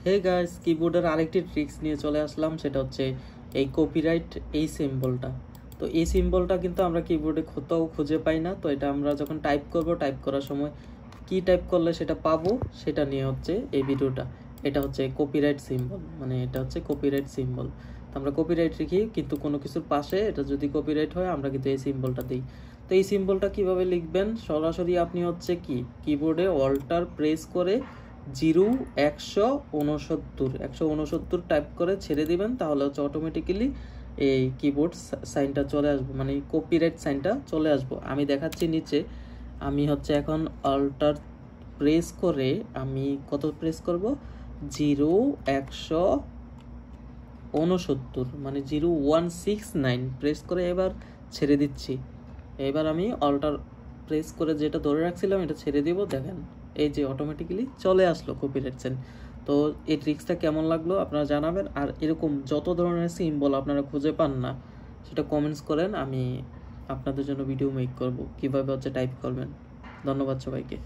Hey guys, কিবোর্ডের আরেকটি tricks নিয়ে চলে আসলাম। সেটা হচ্ছে এই কপিরাইট এই সিম্বলটা। তো এই সিম্বলটা কিন্তু আমরা কিবোর্ডে কোথাও খুঁজে পাই না। তো এটা আমরা যখন টাইপ করব, টাইপ করার সময় কি টাইপ করলে সেটা পাবো, সেটা নিয়ে হচ্ছে এই ভিডিওটা। এটা হচ্ছে কপিরাইট সিম্বল, মানে এটা হচ্ছে কপিরাইট সিম্বল। তো আমরা কপিরাইট লিখি, কিন্তু কোনো কিছুর পাশে এটা যদি কপিরাইট হয় আমরা কিন্তু এই সিম্বলটা দিই। তো এই সিম্বলটা কিভাবে লিখবেন, সরাসরি আপনি হচ্ছে কি কিবোর্ডে অল্টার প্রেস করে 169 টাইপ করে ছেড়ে দিবেন, তাহলে হচ্ছে অটোমেটিক্যালি এই কিবোর্ড সাইনটা চলে আসবে, মানে কপিরাইট সাইনটা চলে আসবো। আমি দেখাচ্ছি নিচে। আমি হচ্ছে এখন অল্টার প্রেস করে আমি কত প্রেস করব, 169 মানে 0169 প্রেস করে এবার ছেড়ে দিচ্ছি। এবার আমি অল্টার প্রেস করে যেটা ধরে রাখছিলাম এটা ছেড়ে দিব। দেখেন এই যে অটোমেটিক্যালি চলে আসলো কপিরাইট সাইন। তো এই ট্রিক্সটা কেমন লাগলো আপনারা জানাবেন। আর এরকম যত ধরনের সিম্বল আপনারা খুঁজে পান না, সেটা কমেন্টস করেন, আমি আপনাদের জন্য ভিডিও মেক করব কিভাবে হচ্ছে টাইপ করবেন। ধন্যবাদ সবাইকে।